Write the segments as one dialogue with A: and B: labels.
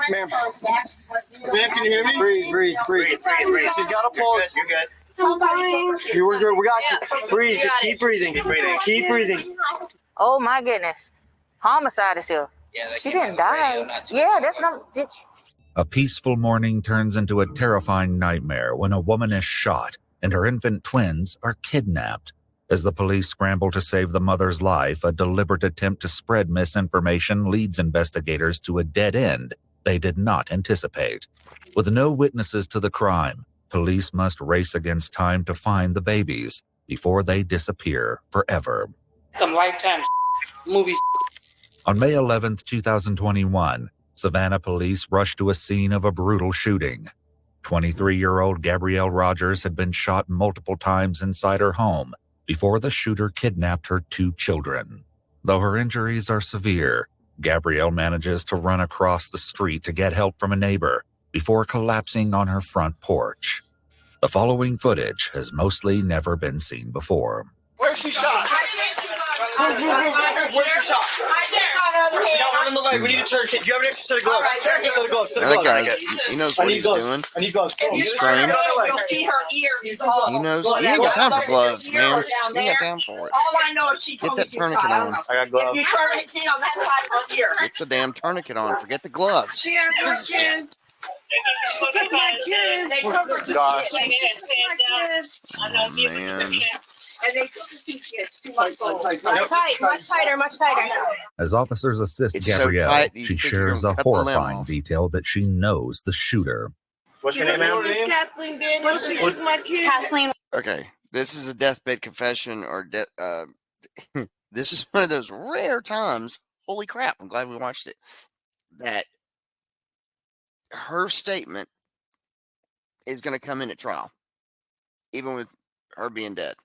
A: Ma'am. Ma'am, can you hear me? Breathe. She's got a pulse. You're good. You were good. We got you. Breathe. Just keep breathing. Keep breathing.
B: Oh my goodness. Homicide is here. Yeah, she didn't die. Yeah, that's not. Did she?
C: A peaceful morning turns into a terrifying nightmare when a woman is shot and her infant twins are kidnapped. As the police scramble to save the mother's life, a deliberate attempt to spread misinformation leads investigators to a dead end they did not anticipate. With no witnesses to the crime, police must race against time to find the babies before they disappear forever.
D: Some Lifetime movies.
C: On May 11, 2021, Savannah police rushed to a scene of a brutal shooting. 23-year-old Gabrielle Rogers had been shot multiple times inside her home before the shooter kidnapped her 2 children. Though her injuries are severe, Gabrielle manages to run across the street to get help from a neighbor before collapsing on her front porch. The following footage has mostly never been seen before.
A: Where's she shot? Where's she shot? We got one in the leg. We need a tourniquet. Do you have an extra set of gloves? Set of gloves.
E: That guy, he knows what he's doing.
A: I need gloves.
E: He's trained.
F: You'll see her ears.
E: He knows. He ain't got time for gloves, man. He ain't got time for it.
F: All I know is she
E: Get that tourniquet on.
A: I got gloves.
F: If you turn it on that side of her ear.
E: Get the damn tourniquet on. Forget the gloves.
F: She took my kids. They took her
A: Gosh.
F: kids.
E: Man.
F: And they took the kids. Too much old.
B: Much tighter.
C: As officers assist
E: It's so
C: Gabrielle,
E: tight, you
C: she
E: think you're
C: shares
E: gonna
C: a
E: cut the limb
C: horrifying
E: off.
C: detail that she knows the shooter.
A: What's your name, ma'am?
F: Kathleen Daniels. She took my kids.
B: Kathleen.
E: Okay, this is a deathbed confession, or this is one of those rare times. Holy crap! I'm glad we watched it. That her statement is going to come in at trial, even with her being dead.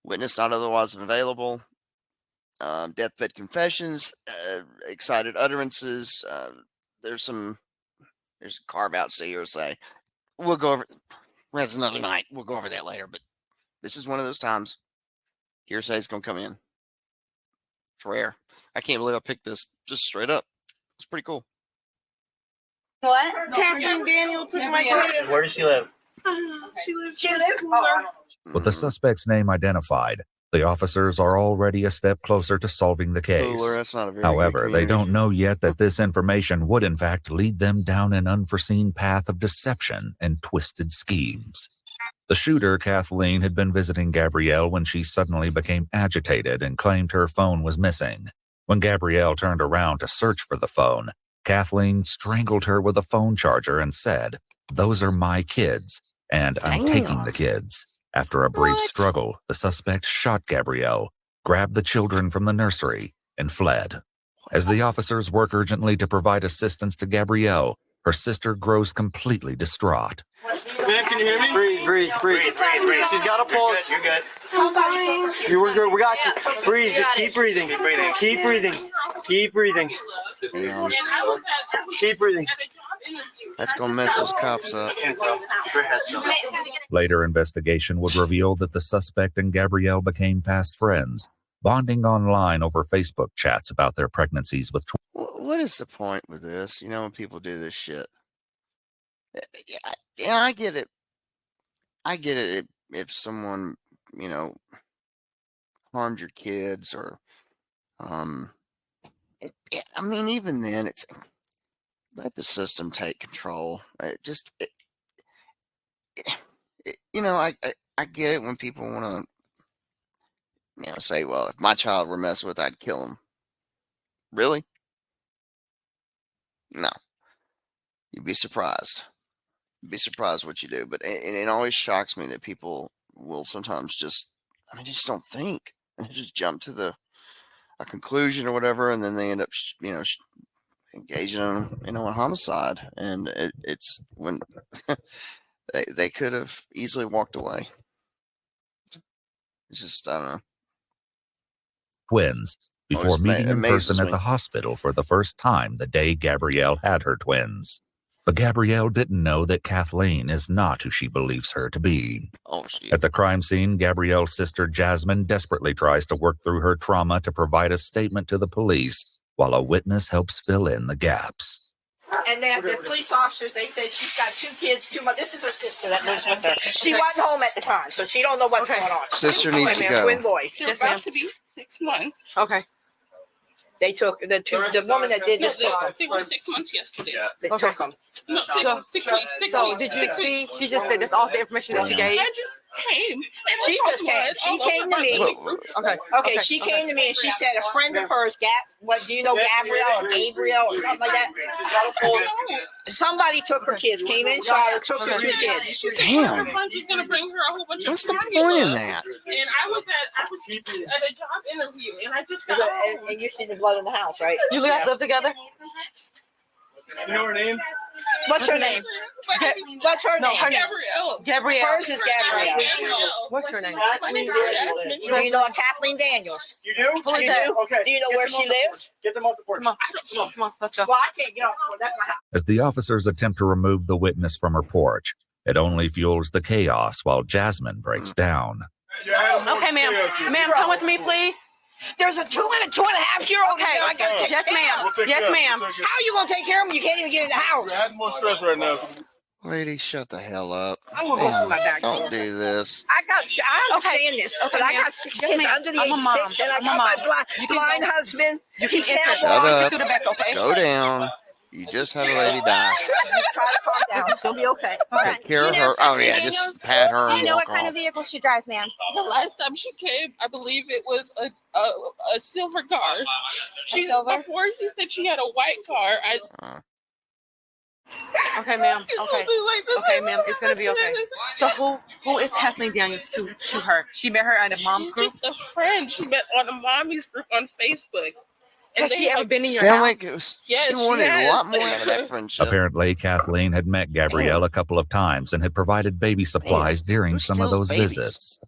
E: Witness not otherwise available. Deathbed confessions, excited utterances. There's carve-outs here. Say, we'll go over. That's another night. We'll go over that later. But this is one of those times. Hearsay is going to come in. It's rare. I can't believe I picked this just straight up. It's pretty cool.
B: What?
F: Kathleen Daniels took my kids.
A: Where does she live?
F: She lives cooler.
C: With the suspect's name identified, the officers are already a step closer to solving the case.
E: Cooler, that's not a very
C: However,
E: good
C: they
E: community.
C: don't know yet that this information would in fact lead them down an unforeseen path of deception and twisted schemes. The shooter, Kathleen, had been visiting Gabrielle when she suddenly became agitated and claimed her phone was missing. When Gabrielle turned around to search for the phone, Kathleen strangled her with a phone charger and said, "Those are my kids, and I'm taking the kids." After a brief struggle, the suspect shot Gabrielle, grabbed the children from the nursery, and fled. As the officers work urgently to provide assistance to Gabrielle, her sister grows completely distraught.
A: Ma'am, can you hear me? Breathe. She's got a pulse. You're good.
F: I'm dying.
A: You were good. We got you. Breathe. Just keep breathing. Keep breathing. Keep breathing.
E: That's gonna mess those cops up.
C: Later investigation would reveal that the suspect and Gabrielle became fast friends, bonding online over Facebook chats about their pregnancies with twins.
E: What is the point with this? You know, when people do this shit. Yeah, I get it. I get it if someone, you know, harmed your kids or, I mean, even then, it's let the system take control. You know, I get it when people want to, you know, say, well, if my child were messed with, I'd kill him. Really? No. You'd be surprised. Be surprised what you do, but it always shocks me that people will sometimes just don't think and just jump to a conclusion or whatever, and then they end up engaging in a homicide, and it's when they could have easily walked away. It's just, I don't know.
C: Twins before
E: Always
C: meeting in
E: amazes
C: person at
E: me.
C: the hospital for the first time the day Gabrielle had her twins. But Gabrielle didn't know that Kathleen is not who she believes her to be.
E: Oh, shit.
C: At the crime scene, Gabrielle's sister Jasmine desperately tries to work through her trauma to provide a statement to the police while a witness helps fill in the gaps.
G: And then the police officers, they said she's got 2 kids, 2 months. This is her sister that lives with her. She wasn't home at the time, so she don't know what's going on.
E: Sister needs to go.
G: Twin boys.
F: They're about to be 6 months.
B: Okay.
G: They took the woman that did this.
F: They were 6 months yesterday.
G: They took them.
F: No, 6 weeks. 6
B: So
F: weeks.
B: did you
F: 6
B: see?
F: weeks.
B: She just said that's all the information that she gave.
F: I just came. And
G: She
F: I
G: just
F: saw
G: came.
F: blood
G: She
F: all
G: came
F: over
G: to
F: my
G: me.
F: sleep group.
B: Okay.
G: She came to me and she said a friend of hers, do you know Gabrielle or Gabriel or something like that? Somebody took her kids, came in, saw her, took her 2 kids.
F: She said
E: Damn.
F: one of her friends was going to bring her a whole bunch
E: What's
F: of
E: the
F: formula.
E: point in that?
F: And I was at a job interview, and I just got home.
G: And you see the blood in the house, right?
B: You guys live together?
A: You know her name?
G: What's her name? What's her
B: No,
G: name?
B: her name.
F: Gabrielle.
B: Gabrielle.
G: Hers is Gabrielle.
B: What's your name?
F: My name is Jasmine.
G: Do you know a Kathleen Daniels?
A: You do?
B: Who is
G: You
B: that?
G: do?
A: Okay.
G: Do you know where she lives?
A: Get them off the porch.
B: Come on, let's go.
G: Well, I can't get off. That's my house.
C: As the officers attempt to remove the witness from her porch, it only fuels the chaos while Jasmine breaks down.
B: Okay, ma'am. Ma'am, come with me, please.
G: There's a 2 and a 2.5-year-old.
B: Okay.
G: I gotta take
B: Yes,
G: care
B: ma'am.
G: of.
B: Yes, ma'am.
G: How are you gonna take care of them? You can't even get in the house.
A: more stress right now.
E: Lady, shut the hell up.
G: I'm gonna go through my back
E: Don't
G: door.
E: do this.
G: I understand this, but I got 6 kids
B: ma'am.
G: under the
B: I'm a
G: age
B: mom.
G: of 6, and I
B: I'm a
G: got my
B: mom.
G: blind husband. He can't
B: enter.
E: Shut
G: walk.
E: up.
B: Through the back, okay?
E: Go down. You just had a lady die.
G: Try to calm down. She'll be okay.
E: Take care of her. Oh, yeah, just pat her and walk off.
H: vehicle she drives, ma'am?
F: The last time she came, I believe it was a silver car.
H: Silver?
F: Before she said she had a white car.
B: Okay, ma'am. Okay. Okay, ma'am. It's gonna be okay. So who is Kathleen Daniels to her? She met her at a mom's
F: She's
B: group.
F: just a friend she met on a mommy's group on Facebook.
B: Has she ever been in your
E: Sound
B: house?
E: like it was,
F: Yes,
E: she
F: she
E: wanted a
F: has.
E: lot more out of that friendship.
C: Apparently, Kathleen had met Gabrielle a couple of times and had provided baby supplies during
E: who
C: some of
E: steals
C: those
E: babies?
C: visits.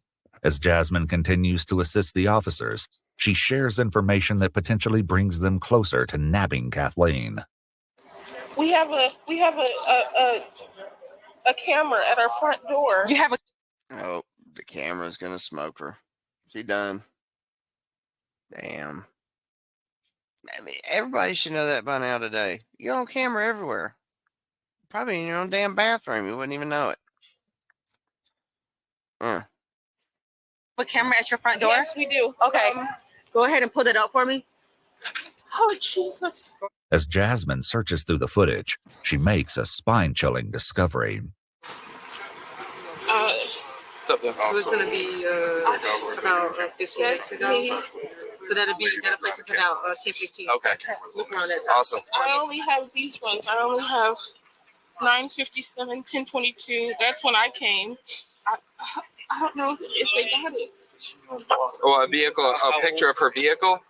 C: As Jasmine continues to assist the officers, she shares information that potentially brings them closer to nabbing Kathleen.
F: We have a camera at our front door.
B: You have a
E: Oh, the camera's gonna smoke her. She done. Damn. I mean, everybody should know that by now today. You're on camera everywhere. Probably in your own damn bathroom. You wouldn't even know it.
B: camera at your front door?
F: Yes, we do.
B: Okay. Go ahead and pull it up for me.
F: Oh, Jesus.
C: As Jasmine searches through the footage, she makes a spine-chilling discovery.
I: So it's going to be about 15 minutes ago. So that'll place us about 10:15.
J: Okay.
I: Around that time.
J: Awesome.
F: I only have these ones. I only have 9:57, 10:22. That's when I came. I don't know if they got it.
J: Well, a picture of her vehicle.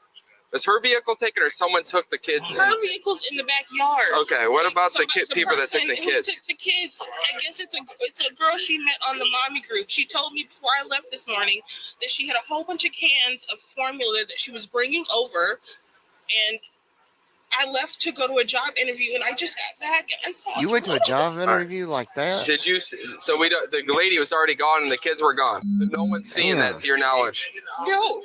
J: Was her vehicle taken, or someone took the kids?
F: Her vehicle's in the backyard.
J: Okay. What about the people that took
F: person
J: the kids?
F: Who took the kids? I guess it's a girl she met on the mommy group. She told me before I left this morning that she had a whole bunch of cans of formula that she was bringing over, and I left to go to a job interview, and I just got back. And I saw
E: You went to a job interview like that?
J: Did you? So we don't. The lady was already gone, and the kids were gone. No one's seeing that, to your knowledge.
F: No.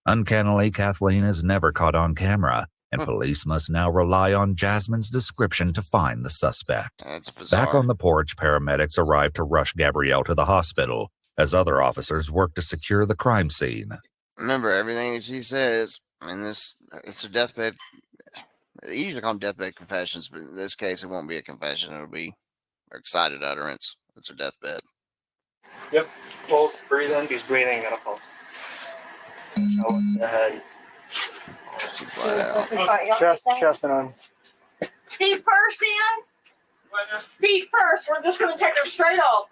C: Uncannily, Kathleen is never caught on camera, and police must now rely on Jasmine's description to find the suspect.
E: That's bizarre.
C: Back on the porch, paramedics arrive to rush Gabrielle to the hospital, as other officers work to secure the crime scene.
E: Remember, everything that she says, it's a deathbed. They usually call them deathbed confessions, but in this case, it won't be a confession. It'll be her excited utterance. It's her deathbed.
A: Yep. Pulse, breathing. He's breathing. Got a pulse. Ahead.
E: She bled out.
A: Chest and on.
G: Feet first, Ian. Feet first. We're just gonna take her straight up.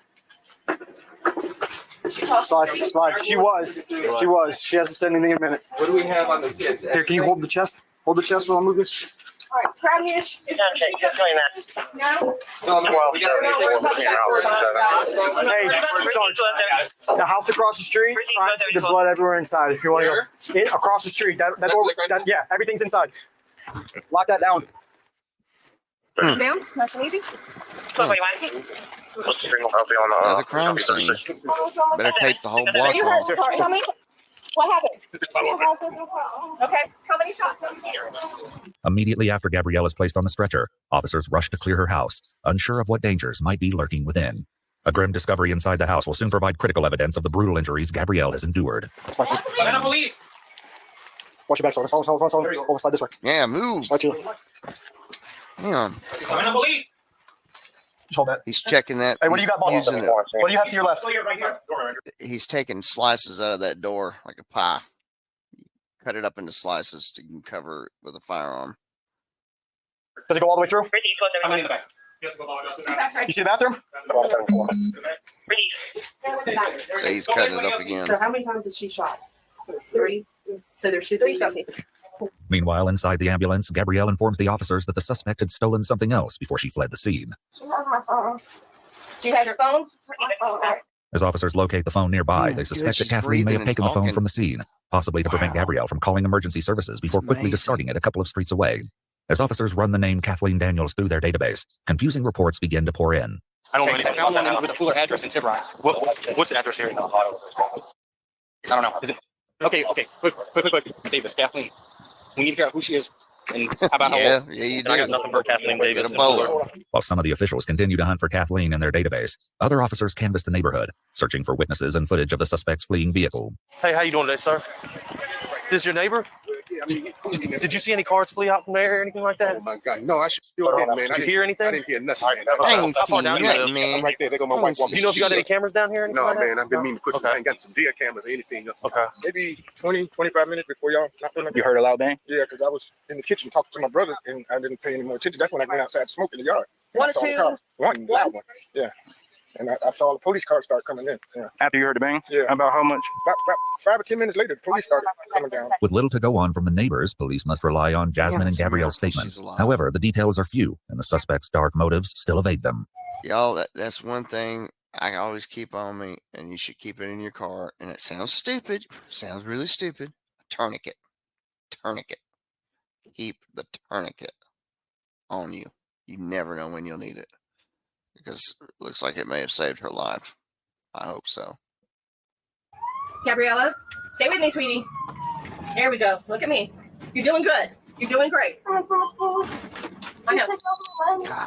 A: Slide. She was. She hasn't said anything in a minute.
J: What do we have on the kids?
A: Here, can you hold the chest? Hold the chest while I move this.
G: All right, grab me.
J: No, well, we got
A: Hey, Sarge. The house across the street. There's blood everywhere inside. If you want to go across the street, that door. Yeah, everything's inside. Lock that down.
H: Down, nice and easy.
E: Another crime scene. Better tape the whole block off.
H: What happened? Okay. How many shots?
C: Immediately after Gabrielle is placed on the stretcher, officers rush to clear her house, unsure of what dangers might be lurking within. A grim discovery inside the house will soon provide critical evidence of the brutal injuries Gabrielle has endured.
A: Watch your back, so over slide this way.
E: Yeah, move.
A: Slide to
E: Hang on.
A: Just hold that.
E: He's checking that.
A: Hey, what do you got?
E: Using it.
A: What do you have to your left?
E: He's taking slices out of that door like a pie. Cut it up into slices to cover it with a firearm.
A: Does it go all the way through?
K: I'm in the back.
A: You see the bathroom?
E: So he's cutting it up again.
H: So how many times has she shot? 3. So there's 3 shots.
C: Meanwhile, inside the ambulance, Gabrielle informs the officers that the suspect had stolen something else before she fled the scene.
H: She has your phone?
C: As officers locate the phone nearby, they suspect that Kathleen may have taken the phone from the scene, possibly to prevent Gabrielle from calling emergency services before quickly discarding it a couple of streets away. As officers run the name Kathleen Daniels through their database, confusing reports begin to pour in.
K: I don't know anything. I found one with a cooler address in Tiburon. What's the address here? I don't know. Is it? Okay. Quick. Davis, Kathleen. We need to figure out who she is. And how about
E: yeah, you do.
K: I got nothing for Kathleen Davis.
C: While some of the officials continue to hunt for Kathleen in their database, other officers canvass the neighborhood, searching for witnesses and footage of the suspect's fleeing vehicle.
L: Hey, how you doing today, sir? This your neighbor? Did you see any cars flee out from there or anything like that?
M: Oh my God, no! I still didn't, man.
L: Did you hear anything?
M: I didn't hear nothing.
E: I ain't seen nothing, man.
M: I'm right there. They go my wife.
L: Do you know if you got any cameras down here? Or
M: no,
L: like
M: man.
L: that?
M: I've been meaning to put some. I ain't got some deer cameras or anything.
L: Okay.
M: Maybe 20, 25 minutes before y'all.
L: You heard a loud bang?
M: Yeah, because I was in the kitchen talking to my brother and I didn't pay any more attention. That's when I went outside to smoke in the yard.
G: One or two?
M: One loud one. Yeah. And I saw the police car start coming in. Yeah.
L: After you heard the bang?
M: Yeah.
L: About how much?
M: About 5 or 10 minutes later, the police started coming down.
C: With little to go on from the neighbors, police must rely on Jasmine and Gabrielle's statements. However, the details are few, and the suspect's dark motives still evade them.
E: Y'all, that's one thing I always keep on me, and you should keep it in your car. And it sounds stupid. Sounds really stupid. A tourniquet. Tourniquet. Keep the tourniquet on you. You never know when you'll need it. Because it looks like it may have saved her life. I hope so.
G: Gabriella, stay with me, sweetie. There we go. Look at me. You're doing good. You're doing great. I know.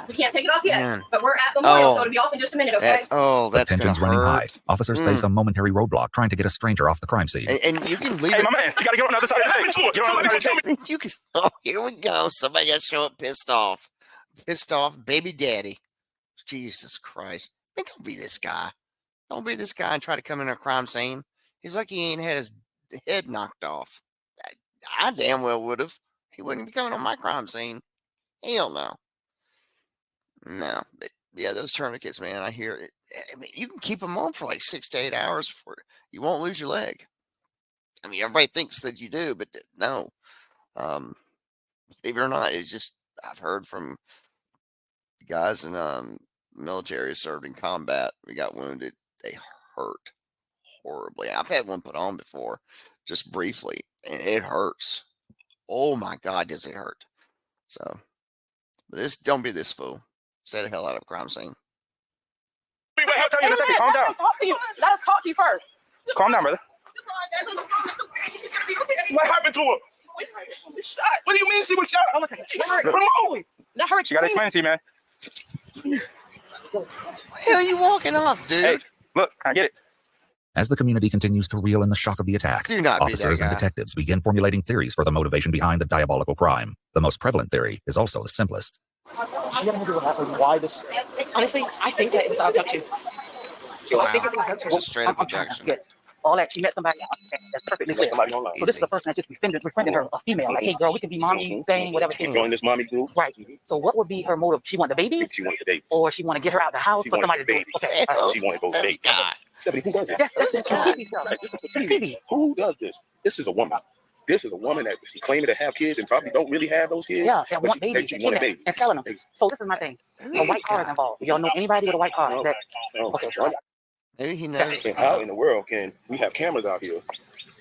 G: We can't take it off yet, but we're at Memorial, so it'll be off in just a minute, okay?
E: That's
C: tensions
E: gonna
C: running
E: hurt.
C: high. Officers face a momentary roadblock trying to get a stranger off the crime scene.
E: And you can leave
L: Hey,
E: it.
L: my man, you gotta get on the other side of the thing. Get on the other side of the thing.
E: You can. Oh, here we go. Somebody got to show up pissed off. Pissed off, baby daddy. Jesus Christ. Man, don't be this guy. Don't be this guy and try to come in a crime scene. He's like he ain't had his head knocked off. I damn well would have. He wouldn't be coming on my crime scene. Hell no. No. But yeah, those tourniquets, man, I hear it. I mean, you can keep them on for like 6 to 8 hours before you won't lose your leg. I mean, everybody thinks that you do, but no. Believe it or not, it's just, I've heard from guys in military served in combat. We got wounded. They hurt horribly. I've had one put on before, just briefly, and it hurts. Oh my God, does it hurt? So, but this, don't be this fool. Stay the hell out of a crime scene.
L: Wait, I'll tell you in a second. Calm down.
B: Let us talk to you first.
L: Calm down, brother. What happened to her? What do you mean she was shot? Come on. She gotta explain it to you, man.
E: What the hell are you walking off, dude?
L: Hey, look, I get it.
C: As the community continues to reel in the shock of the attack,
E: Do not be
C: officers
E: that
C: and
E: guy.
C: detectives begin formulating theories for the motivation behind the diabolical crime. The most prevalent theory is also the simplest.
A: Why this?
B: Honestly, I think that it's abduction. I think it's abduction.
E: It's a straight up abduction.
B: All that, she met somebody that's perfectly clear. So this is the person that just befriended her, a female. Like, hey, girl, we can be mommy thing, whatever.
K: Join this mommy group.
B: Right. So what would be her motive? She want the babies?
K: She wanted the babies.
B: Or she want to get her out the house
K: She
B: for somebody
K: wanted
B: to
K: the
B: do it?
K: babies.
B: Okay.
K: She wanted both babies. Stephanie, who does it?
B: That's TV stuff.
K: This is for TV. Who does this? This is a woman. This is a woman that she's claiming to have kids and probably don't really have those kids.
B: Yeah, that
K: but
B: want babies.
K: she wanted babies.
B: And selling them. So this is my thing. A white car is involved. Y'all know anybody with a white car?
K: No.
B: Okay.
E: Maybe he knows.
K: And how in the world can we have cameras out here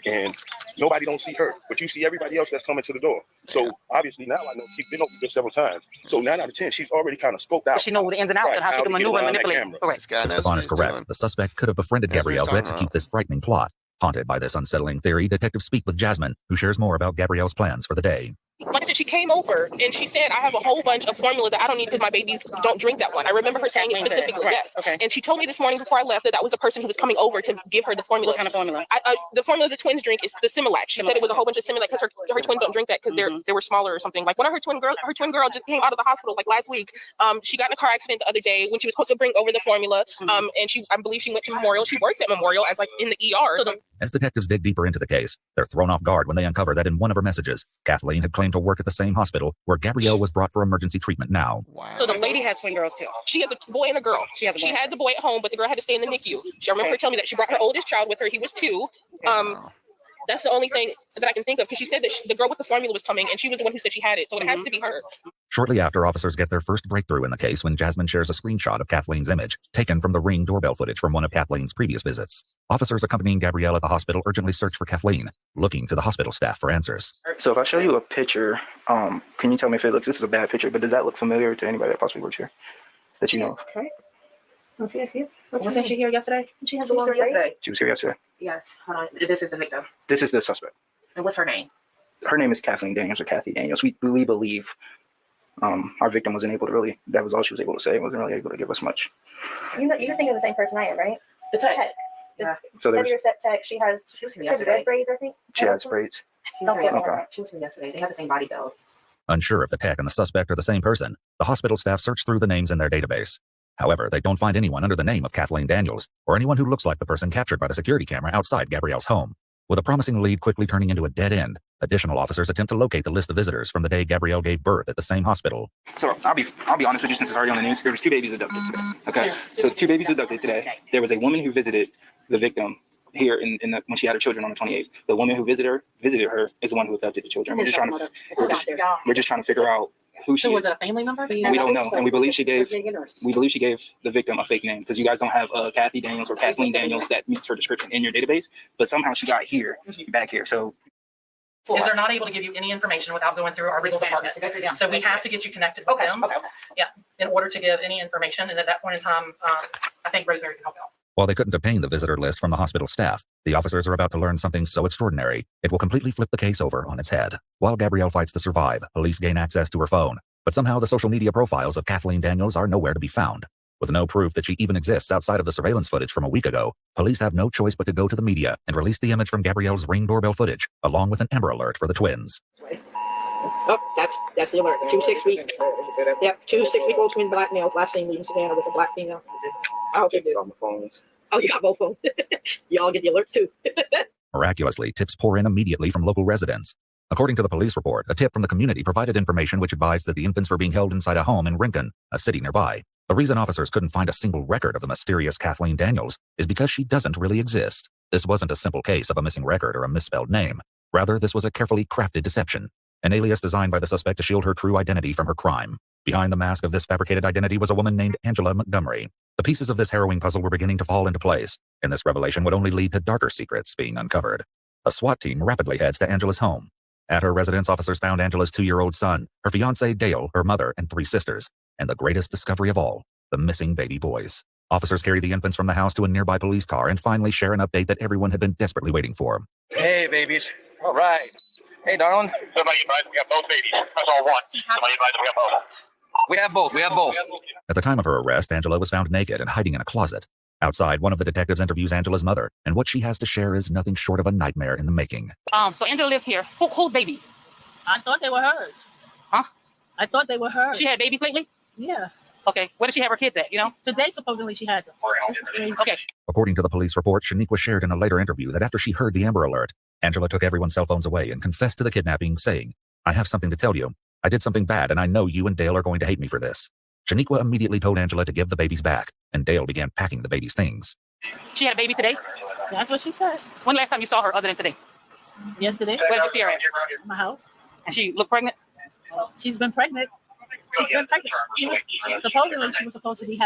K: and nobody don't see her, but you see everybody else that's coming to the door? So obviously now I know she's been over there several times. So 9 out of 10, she's already kind of scoped out.
B: So she know the ins and outs and how she can maneuver and manipulate.
C: If Stefan is correct, the suspect could have befriended Gabrielle to execute this frightening plot, Haunted by this unsettling theory, detectives speak with Jasmine, who shares more about Gabrielle's plans for the day.
F: Like I said, she came over and she said, I have a whole bunch of formula that I don't need because my babies don't drink that one. I remember her saying it specifically, yes.
B: Okay.
F: And she told me this morning before I left that that was the person who was coming over to give her the formula.
B: What kind of formula?
F: The formula the twins drink is the Similac. She said it was a whole bunch of Similac because her twins don't drink that because they were smaller or something. Like one of her twin girl just came out of the hospital like last week. She got in a car accident the other day when she was supposed to bring over the formula. And I believe she went to Memorial. She works at Memorial as like in the ER.
C: As detectives dig deeper into the case, they're thrown off guard when they uncover that in one of her messages, Kathleen had claimed to work at the same hospital where Gabrielle was brought for emergency treatment now.
B: Wow. So the lady has twin girls too.
F: She has a boy and a girl. She had the boy at home, but the girl had to stay in the NICU. I remember her telling me that she brought her oldest child with her. He was 2. That's the only thing that I can think of because she said that the girl with the formula was coming and she was the one who said she had it. So it has to be her.
C: Shortly after, officers get their first breakthrough in the case when Jasmine shares a screenshot of Kathleen's image, taken from the Ring doorbell footage from one of Kathleen's previous visits. Officers accompanying Gabrielle at the hospital urgently search for Kathleen, looking to the hospital staff for answers.
N: So if I show you a picture, can you tell me if it looks, this is a bad picture, but does that look familiar to anybody that possibly works here that you know?
H: Okay. Let's see, I see it.
B: Wasn't she here yesterday?
H: She had the one yesterday.
N: She was here yesterday.
H: Yes, hold on. This is the victim.
N: This is the suspect.
H: And what's her name?
N: Her name is Kathleen Daniels or Kathy Daniels. We believe our victim wasn't able to really, that was all she was able to say, wasn't really able to give us much.
H: You're thinking of the same person I am, right? The tech. Yeah.
N: So there's
H: your set tech, she was here yesterday. Red braids, I think.
N: She has braids.
H: She was here yesterday. They have the same body build.
C: Unsure if the tech and the suspect are the same person, the hospital staff search through the names in their database. However, they don't find anyone under the name of Kathleen Daniels or anyone who looks like the person captured by the security camera outside Gabrielle's home. With a promising lead quickly turning into a dead end, additional officers attempt to locate the list of visitors from the day Gabrielle gave birth at the same hospital.
N: So I'll be honest with you, since it's already on the news, there was 2 babies abducted today. Okay, so 2 babies abducted today. There was a woman who visited the victim here when she had her children on the 28th. The woman who visited her is the one who abducted the children. We're just trying to figure out who she is.
B: Was it a family member?
N: We don't know, and we believe she gave the victim a fake name because you guys don't have Kathy Daniels or Kathleen Daniels that meets her description in your database, but somehow she got back here. So
O: is they're not able to give you any information without going through our legal department. So we have to get you connected with them. Yeah, in order to give any information. And at that point in time, I think Rosemary can help out.
C: While they couldn't obtain the visitor list from the hospital staff, the officers are about to learn something so extraordinary, it will completely flip the case over on its head. While Gabrielle fights to survive, police gain access to her phone, but somehow the social media profiles of Kathleen Daniels are nowhere to be found. With no proof that she even exists outside of the surveillance footage from a week ago, police have no choice but to go to the media and release the image from Gabrielle's Ring doorbell footage, along with an Amber Alert for the twins.
G: Oh, that's the alert. 2 6-week. Yep, 2 6-week-old twin black males last seen leaving Savannah with a black female. Oh, okay, on the phones. Oh, you got both phones. Y'all get the alerts too.
C: Miraculously, tips pour in immediately from local residents. According to the police report, a tip from the community provided information which advised that the infants were being held inside a home in Rincon, a city nearby. The reason officers couldn't find a single record of the mysterious Kathleen Daniels is because she doesn't really exist. This wasn't a simple case of a missing record or a misspelled name. Rather, this was a carefully crafted deception, an alias designed by the suspect to shield her true identity from her crime. Behind the mask of this fabricated identity was a woman named Angela Montgomery. The pieces of this harrowing puzzle were beginning to fall into place, and this revelation would only lead to darker secrets being uncovered. A SWAT team rapidly heads to Angela's home. At her residence, officers found Angela's 2-year-old son, her fiancée Dale, her mother, and 3 sisters, and the greatest discovery of all, the missing baby boys. Officers carry the infants from the house to a nearby police car and finally share an update that everyone had been desperately waiting for.
L: Hey, babies. All right. Hey, darling.
P: Somebody advised we have both babies. That's all one. Somebody advised we have both.
L: We have both. We have both.
C: At the time of her arrest, Angela was found naked and hiding in a closet. Outside, one of the detectives interviews Angela's mother, and what she has to share is nothing short of a nightmare in the making.
O: So Angela lives here. Whose babies?
Q: I thought they were hers.
O: Huh?
Q: I thought they were hers.
O: She had babies lately?
Q: Yeah.
O: Okay. Where did she have her kids at, you know?
Q: Today, supposedly, she had them.
O: Okay.
C: According to the police report, Shaniqua shared in a later interview that after she heard the Amber Alert, Angela took everyone's cell phones away and confessed to the kidnapping, saying, "I have something to tell you. I did something bad, and I know you and Dale are going to hate me for this." Shaniqua immediately told Angela to give the babies back, and Dale began packing the baby's things.
O: She had a baby today?
Q: That's what she said.
O: When last time you saw her other than today?
Q: Yesterday.
O: Where did you see her at?
Q: My house.
O: And she looked pregnant?
Q: She's been pregnant. She was supposed to be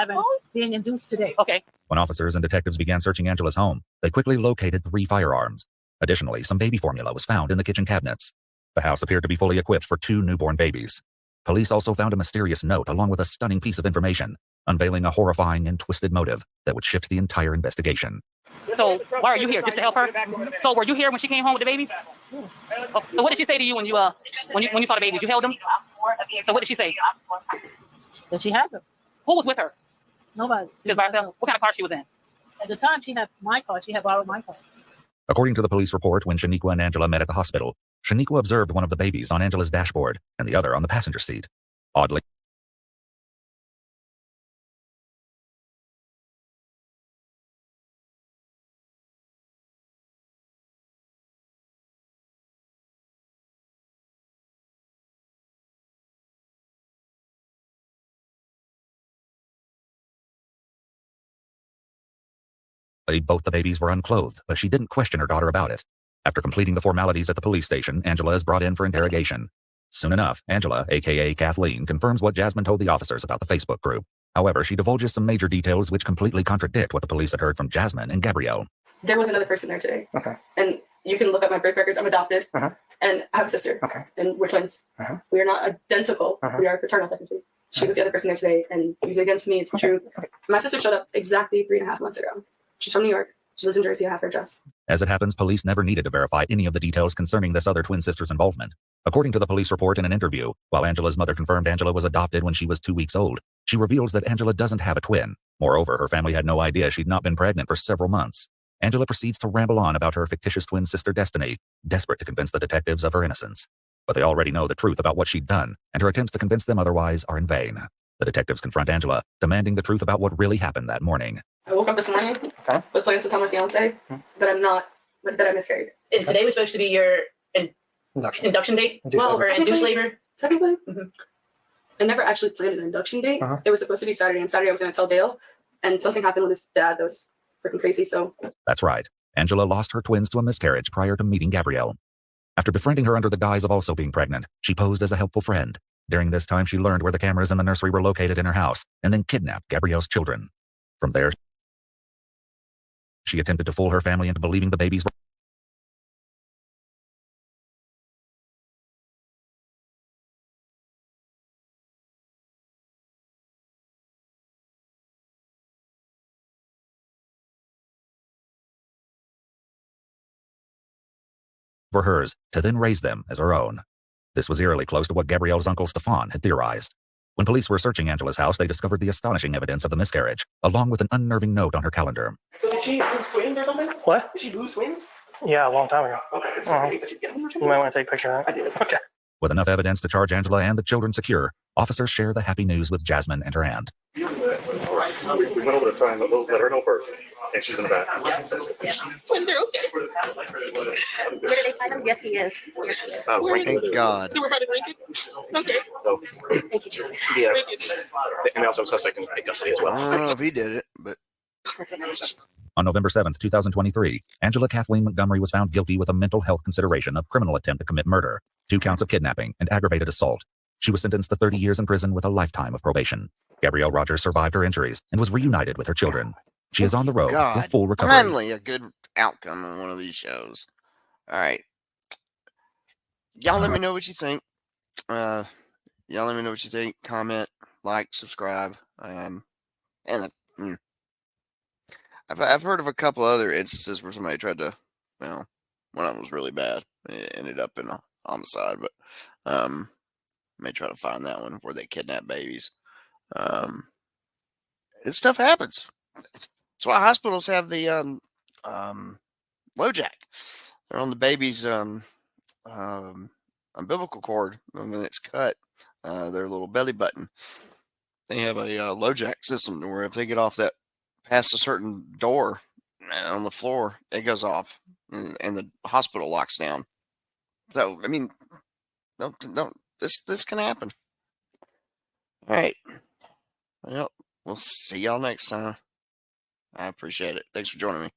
Q: being induced today.
O: Okay.
C: When officers and detectives began searching Angela's home, they quickly located 3 firearms. Additionally, some baby formula was found in the kitchen cabinets. The house appeared to be fully equipped for 2 newborn babies. Police also found a mysterious note along with a stunning piece of information, unveiling a horrifying and twisted motive that would shift the entire investigation.
O: So why are you here? Just to help her? So were you here when she came home with the babies? Oh, so what did she say to you when you saw the babies? You held them? So what did she say?
Q: She said she had them.
O: Who was with her?
Q: Nobody.
O: Just by herself? What kind of car she was in?
Q: At the time, she had my car. She had borrowed my car.
C: According to the police report, when Shaniqua and Angela met at the hospital, Shaniqua observed one of the babies on Angela's dashboard and the other on the passenger seat. Oddly, both the babies were unclothed, but she didn't question her daughter about it. After completing the formalities at the police station, Angela is brought in for interrogation. Soon enough, Angela, aka Kathleen, confirms what Jasmine told the officers about the Facebook group. However, she divulges some major details which completely contradict what the police had heard from Jasmine and Gabrielle.
I: There was another person there today.
N: Okay.
I: And you can look up my birth records. I'm adopted.
N: Uh-huh.
I: And I have a sister.
N: Okay.
I: And we're twins.
N: Uh-huh.
I: We are not identical.
N: Uh-huh.
I: We are fraternal technically. She was the other person there today and used it against me. It's true. My sister showed up exactly 3.5 months ago. She's from New York. She lives in Jersey. I have her address.
C: As it happens, police never needed to verify any of the details concerning this other twin sister's involvement. According to the police report in an interview, while Angela's mother confirmed Angela was adopted when she was 2 weeks old, she reveals that Angela doesn't have a twin. Moreover, her family had no idea she'd not been pregnant for several months. Angela proceeds to ramble on about her fictitious twin sister Destiny, desperate to convince the detectives of her innocence. But they already know the truth about what she'd done, and her attempts to convince them otherwise are in vain. The detectives confront Angela, demanding the truth about what really happened that morning.
I: I woke up this morning with plans to tell my fiance that I'm not, that I miscarried. And today was supposed to be your induction date? Well, or induced labor? Technically. I never actually planned an induction date. It was supposed to be Saturday, and Saturday I was going to tell Dale, and something happened with his dad that was freaking crazy, so.
C: That's right. Angela lost her twins to a miscarriage prior to meeting Gabrielle. After befriending her under the guise of also being pregnant, she posed as a helpful friend. During this time, she learned where the cameras in the nursery were located in her house, and then kidnapped Gabrielle's children. From there, she attempted to fool her family into believing the babies were hers, to then raise them as her own. This was eerily close to what Gabrielle's uncle Stefan had theorized. When police were searching Angela's house, they discovered the astonishing evidence of the miscarriage, along with an unnerving note on her calendar.
I: Did she lose twins or something?
K: What?
I: Did she lose twins?
K: Yeah, a long time ago.
I: Okay.
K: You might want to take a picture of that.
I: I did.
K: Okay.
C: With enough evidence to charge Angela and the children secure, officers share the happy news with Jasmine and her aunt.
P: We went over to try and let her know first, and she's in the back.
F: When they're okay.
H: Where did they find him? Yes, he is.
E: Oh, thank God.
F: They were about to drink it? Okay.
H: Thank you, Jesus.
P: Yeah.
F: Thank you.
P: And they also have suspect in custody as well.
E: I don't know if he did it, but.
C: On November 7th, 2023, Angela Kathleen Montgomery was found guilty with a mental health consideration of criminal attempt to commit murder, 2 counts of kidnapping, and aggravated assault. She was sentenced to 30 years in prison with a lifetime of probation. Gabrielle Rogers survived her injuries and was reunited with her children. She is on the road to full recovery.
E: Finally, a good outcome on one of these shows. All right. Y'all let me know what you think. Y'all let me know what you think. Comment, like, subscribe. I've heard of a couple other instances where somebody tried to, well, one of them was really bad. It ended up in a homicide, but may try to find that one where they kidnap babies. This stuff happens. That's why hospitals have the LoJack. They're on the baby's umbilical cord when it's cut. Their little belly button. They have a LoJack system where if they get off that past a certain door on the floor, it goes off and the hospital locks down. So I mean, don't this can happen. All right. Well, we'll see y'all next time. I appreciate it. Thanks for joining me.